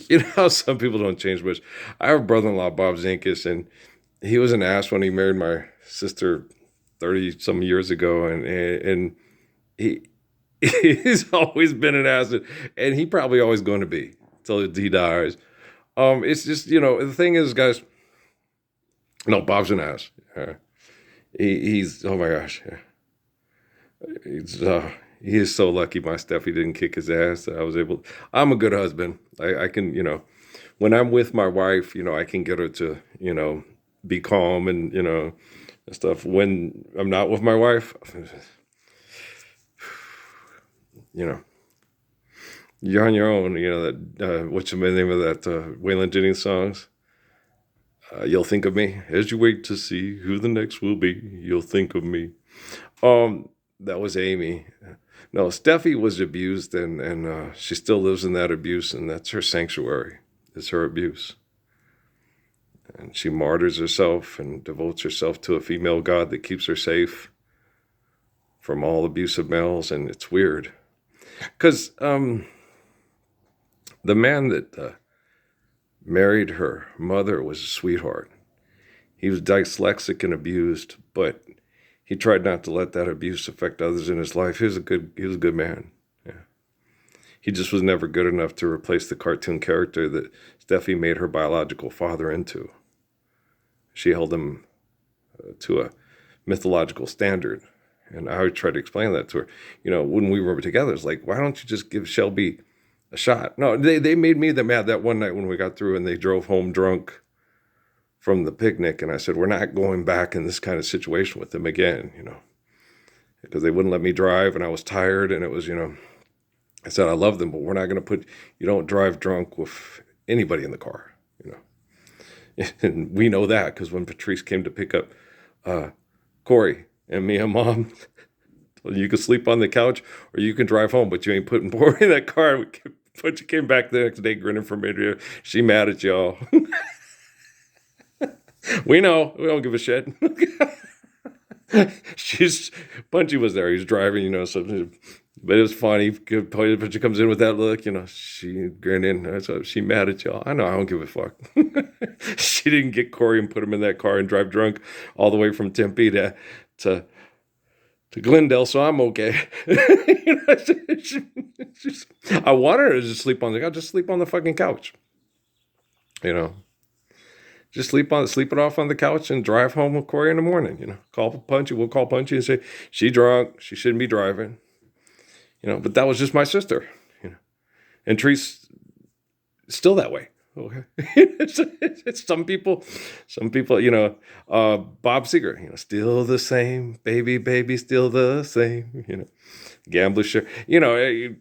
You know how some people don't change much. I have a brother-in-law, Bob Zinkis, and he was an ass when he married my sister 30 some years ago, and he he's always been an ass, and he probably always going to be till he dies. It's just, the thing is, guys. No, Bob's an ass. He's oh my gosh, he's he is so lucky. My Steffi didn't kick his ass. I was able. I'm a good husband. I can, when I'm with my wife, I can get her to, be calm and and stuff. When I'm not with my wife, you know, you're on your own. That what's the name of that Waylon Jennings songs? You'll think of me as you wait to see who the next will be. You'll think of me. That was Amy. No, Steffi was abused, and she still lives in that abuse, and that's her sanctuary. Is her abuse, and she martyrs herself and devotes herself to a female god that keeps her safe from all abusive males, and it's weird because the man that married her mother was a sweetheart. He was dyslexic and abused, but he tried not to let that abuse affect others in his life. He was a good man. Yeah. He just was never good enough to replace the cartoon character that Steffi made her biological father into. She held him to a mythological standard. And I would try to explain that to her. When we were together, it's like, why don't you just give Shelby a shot? No, they made me the mad that one night when we got through and they drove home drunk from the picnic. And I said, we're not going back in this kind of situation with them again, because they wouldn't let me drive and I was tired. And it was, I said, I love them, but we're not going to you don't drive drunk with anybody in the car, And we know that because when Patrice came to pick up Corey and me and Mom, you can sleep on the couch or you can drive home, but you ain't putting Corey in that car. But you came back the next day grinning from ear to ear. She mad at y'all. We know. We don't give a shit. She's Punchy was there. He was driving, so but it was funny. But she comes in with that look, she grinning. So she mad at y'all. I know. I don't give a fuck. She didn't get Corey and put him in that car and drive drunk all the way from Tempe to Glendale, so I'm okay. I wanted her to just sleep on the couch. Just sleep on the fucking couch. You know, just sleep it off on the couch and drive home with Corey in the morning. Call Punchy. We'll call Punchy and say she drunk. She shouldn't be driving. But that was just my sister. And Tree's still that way. Okay, it's some people, Bob Seger, still the same, baby, still the same. Gambler, sure. A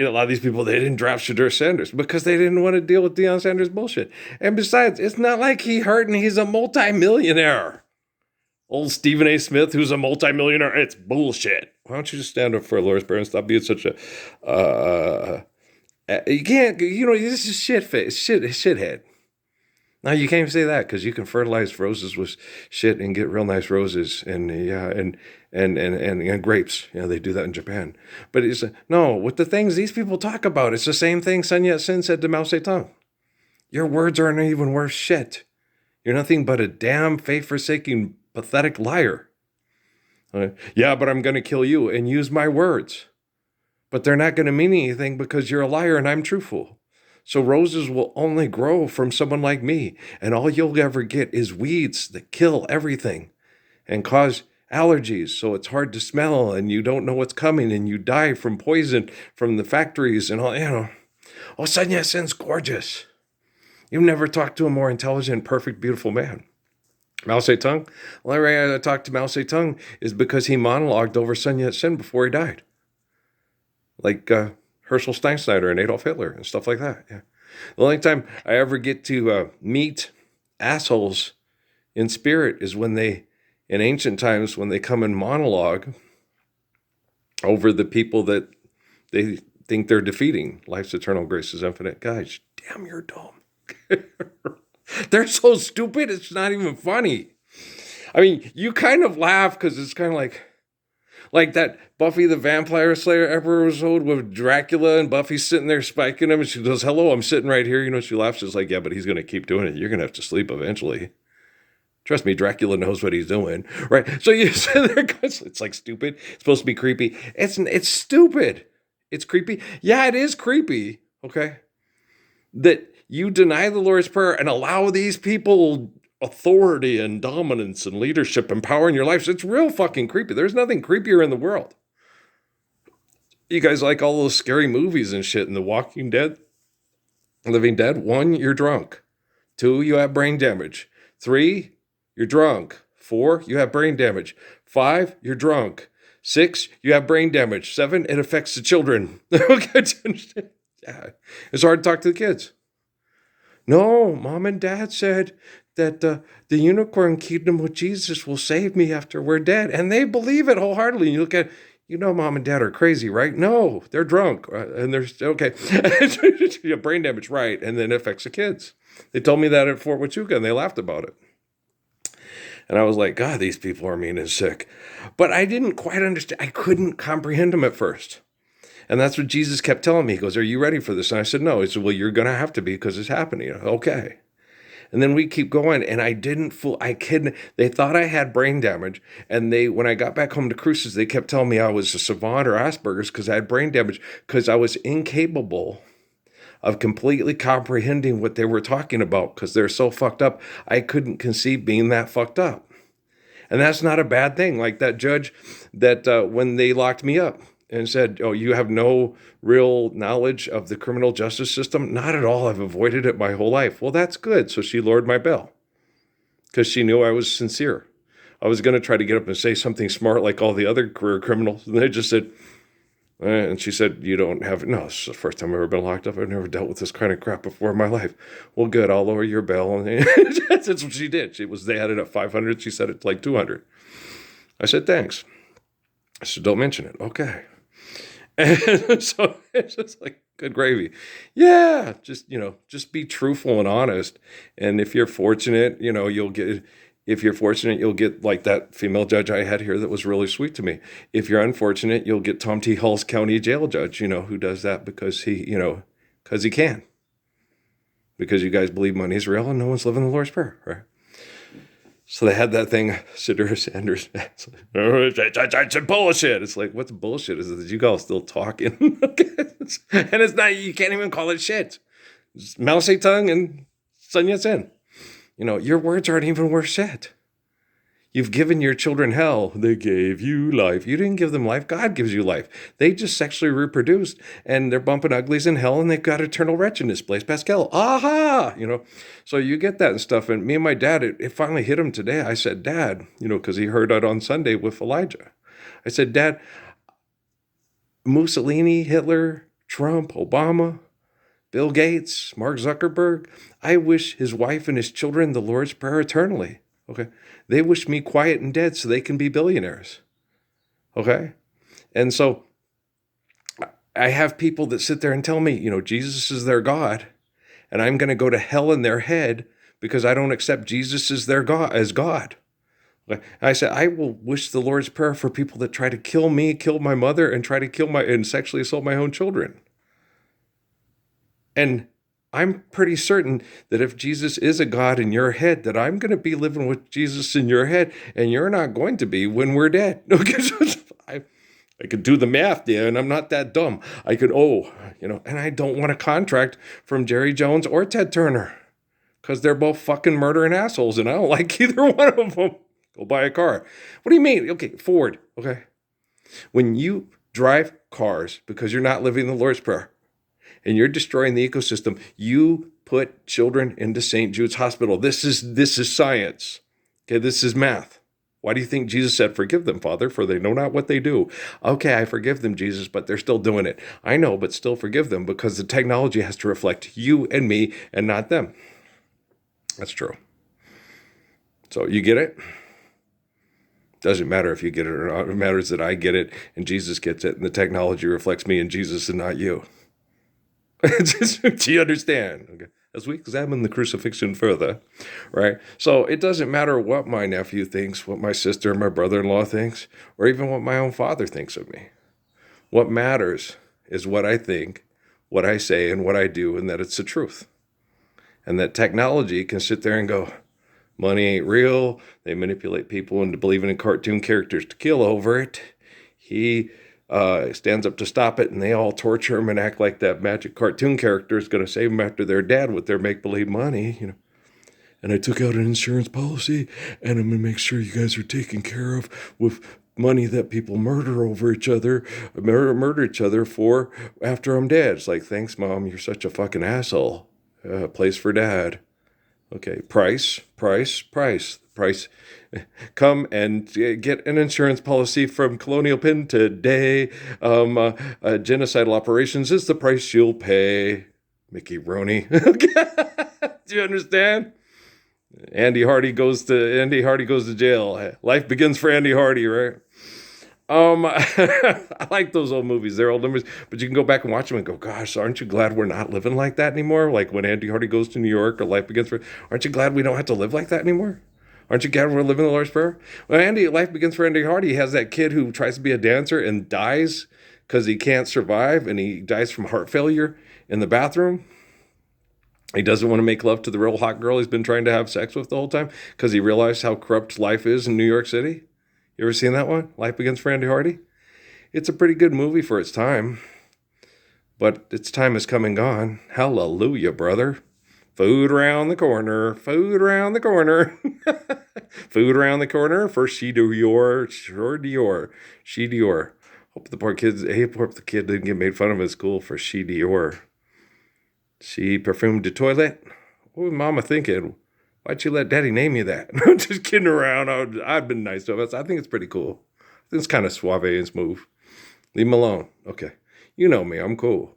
lot of these people, they didn't draft Shedeur Sanders because they didn't want to deal with Deion Sanders bullshit. And besides, it's not like he hurt and he's a multimillionaire. Old Stephen A. Smith, who's a multimillionaire, it's bullshit. Why don't you just stand up for Loris Bear and stop being such a you can't, this is shithead. Now you can't say that because you can fertilize roses with shit and get real nice roses and grapes. They do that in Japan. But it's no, with the things these people talk about, it's the same thing Sun Yat-sen said to Mao Zedong. Your words aren't even worth shit. You're nothing but a damn faith-forsaking, pathetic liar. Yeah, but I'm going to kill you and use my words. But they're not going to mean anything because you're a liar and I'm truthful. So roses will only grow from someone like me. And all you'll ever get is weeds that kill everything and cause allergies. So it's hard to smell and you don't know what's coming and you die from poison from the factories and all, Oh, Sun Yat-sen's gorgeous. You've never talked to a more intelligent, perfect, beautiful man. Mao Zedong? The only way I talked to Mao Zedong is because he monologued over Sun Yat-sen before he died. Like Herschel Steinschneider and Adolf Hitler and stuff like that. Yeah. The only time I ever get to meet assholes in spirit is when in ancient times, when they come and monologue over the people that they think they're defeating. Life's eternal, grace is infinite. Guys, damn, you're dumb. They're so stupid, it's not even funny. I mean, you kind of laugh because it's kind of like, Like that Buffy the Vampire Slayer episode with Dracula and Buffy's sitting there spiking him and she goes, hello, I'm sitting right here. You know, she laughs. She's like, yeah, but he's going to keep doing it. You're going to have to sleep eventually. Trust me, Dracula knows what he's doing, right? So you sit there, it's like stupid. It's supposed to be creepy. It's stupid. It's creepy. Yeah, it is creepy, okay? That you deny the Lord's Prayer and allow these people authority and dominance and leadership and power in your lives. It's real fucking creepy. There's nothing creepier in the world. You guys like all those scary movies and shit and The Walking Dead, Living Dead? 1, you're drunk. 2, you have brain damage. 3, you're drunk. 4, you have brain damage. 5, you're drunk. 6, you have brain damage. 7, it affects the children. Yeah. It's hard to talk to the kids. No, mom and dad said that the unicorn kingdom with Jesus will save me after we're dead. And they believe it wholeheartedly. You look at, mom and dad are crazy, right? No, they're drunk. And they're, okay. You have brain damage, right. And then it affects the kids. They told me that at Fort Huachuca and they laughed about it. And I was like, God, these people are mean and sick. But I didn't quite understand. I couldn't comprehend them at first. And that's what Jesus kept telling me. He goes, are you ready for this? And I said, no. He said, well, you're going to have to be because it's happening. Okay. And then we keep going. And I didn't fool. I couldn't. They thought I had brain damage. And when I got back home to Cruces, they kept telling me I was a savant or Asperger's because I had brain damage because I was incapable of completely comprehending what they were talking about because they're so fucked up. I couldn't conceive being that fucked up. And that's not a bad thing. Like that judge that when they locked me up and said, oh, you have no real knowledge of the criminal justice system? Not at all. I've avoided it my whole life. Well, that's good. So she lowered my bail because she knew I was sincere. I was going to try to get up and say something smart like all the other career criminals. And they just said, and she said, you don't have, no, this is the first time I've ever been locked up. I've never dealt with this kind of crap before in my life. Well, good, I'll lower your bail. And that's what she did. They had it at 500. She said it's like 200. I said, thanks. I said, don't mention it. Okay. And so it's just like, good gravy. Yeah, just be truthful and honest. And if you're fortunate, you'll get like that female judge I had here that was really sweet to me. If you're unfortunate, you'll get Tom T. Hall's county jail judge, who does that because he can. Because you guys believe money is real and no one's living the Lord's Prayer, right? So they had that thing, Shedeur Sanders. It's bullshit. It's like, what's bullshit? Is that you guys still talking? And it's not, you can't even call it shit. It's Mao Zedong and Sun Yat-sen. Your words aren't even worth shit. You've given your children hell. They gave you life. You didn't give them life. God gives you life. They just sexually reproduced, and they're bumping uglies in hell, and they've got eternal wretchedness. Blaise Pascal. Aha! So you get that and stuff. And me and my dad, it finally hit him today. I said, Dad, because he heard it on Sunday with Elijah. I said, Dad, Mussolini, Hitler, Trump, Obama, Bill Gates, Mark Zuckerberg, I wish his wife and his children the Lord's Prayer eternally. Okay. They wish me quiet and dead so they can be billionaires. Okay. And so I have people that sit there and tell me, Jesus is their God, and I'm going to go to hell in their head because I don't accept Jesus as their God, as God. Okay. I said, I will wish the Lord's Prayer for people that try to kill me, kill my mother, and try to and sexually assault my own children. And I'm pretty certain that if Jesus is a God in your head, that I'm going to be living with Jesus in your head, and you're not going to be when we're dead. Okay, I could do the math there, and I'm not that dumb. I could, and I don't want a contract from Jerry Jones or Ted Turner because they're both fucking murdering assholes, and I don't like either one of them. Go buy a car. What do you mean? Okay, Ford, okay. When you drive cars because you're not living the Lord's Prayer, and you're destroying the ecosystem, you put children into St. Jude's Hospital. This is science. Okay, this is math. Why do you think Jesus said, forgive them, Father, for they know not what they do? Okay, I forgive them, Jesus, but they're still doing it. I know, but still forgive them because the technology has to reflect you and me and not them. That's true. So you get it? Doesn't matter if you get it or not. It matters that I get it and Jesus gets it and the technology reflects me and Jesus and not you. Do you understand? Okay. as we examine the crucifixion further, right? So it doesn't matter what my nephew thinks, what my sister and my brother-in-law thinks, or even what my own father thinks of me. What matters is what I think, what I say, and what I do, and that it's the truth. And that technology can sit there and go, money ain't real. They manipulate people into believing in cartoon characters to kill over it. He stands up to stop it, and they all torture him and act like that magic cartoon character is going to save them after their dad with their make-believe money, you know. And I took out an insurance policy, and I'm going to make sure you guys are taken care of with money that people murder each other for after I'm dead. It's like, thanks, Mom. You're such a fucking asshole. Place for Dad. Okay, price. Come and get an insurance policy from Colonial Penn today. Genocidal operations is the price you'll pay. Mickey Rooney. Do you understand? Andy Hardy goes to jail. Life begins for Andy Hardy, right? I like those old movies. They're old numbers, but you can go back and watch them and go, gosh, aren't you glad we're not living like that anymore? Like when Andy Hardy goes to New York or Life Begins for, aren't you glad we don't have to live like that anymore? Aren't you glad we're living the Lord's Prayer? Well, Life Begins for Andy Hardy has that kid who tries to be a dancer and dies because he can't survive, and he dies from heart failure in the bathroom. He doesn't want to make love to the real hot girl he's been trying to have sex with the whole time because he realized how corrupt life is in New York City. You ever seen that one? Life Begins for Andy Hardy? It's a pretty good movie for its time. But its time is come and gone. Hallelujah, brother. Food around the corner. Food around the corner. Food around the corner for Shedeur. Shedeur. Hope the kid didn't get made fun of at school for Shedeur. She perfumed the toilet. What was Mama thinking? Why'd you let Daddy name you that? I'm just kidding around. I've been nice to us. I think it's pretty cool. I think it's kind of suave and smooth. Leave him alone. Okay. You know me. I'm cool.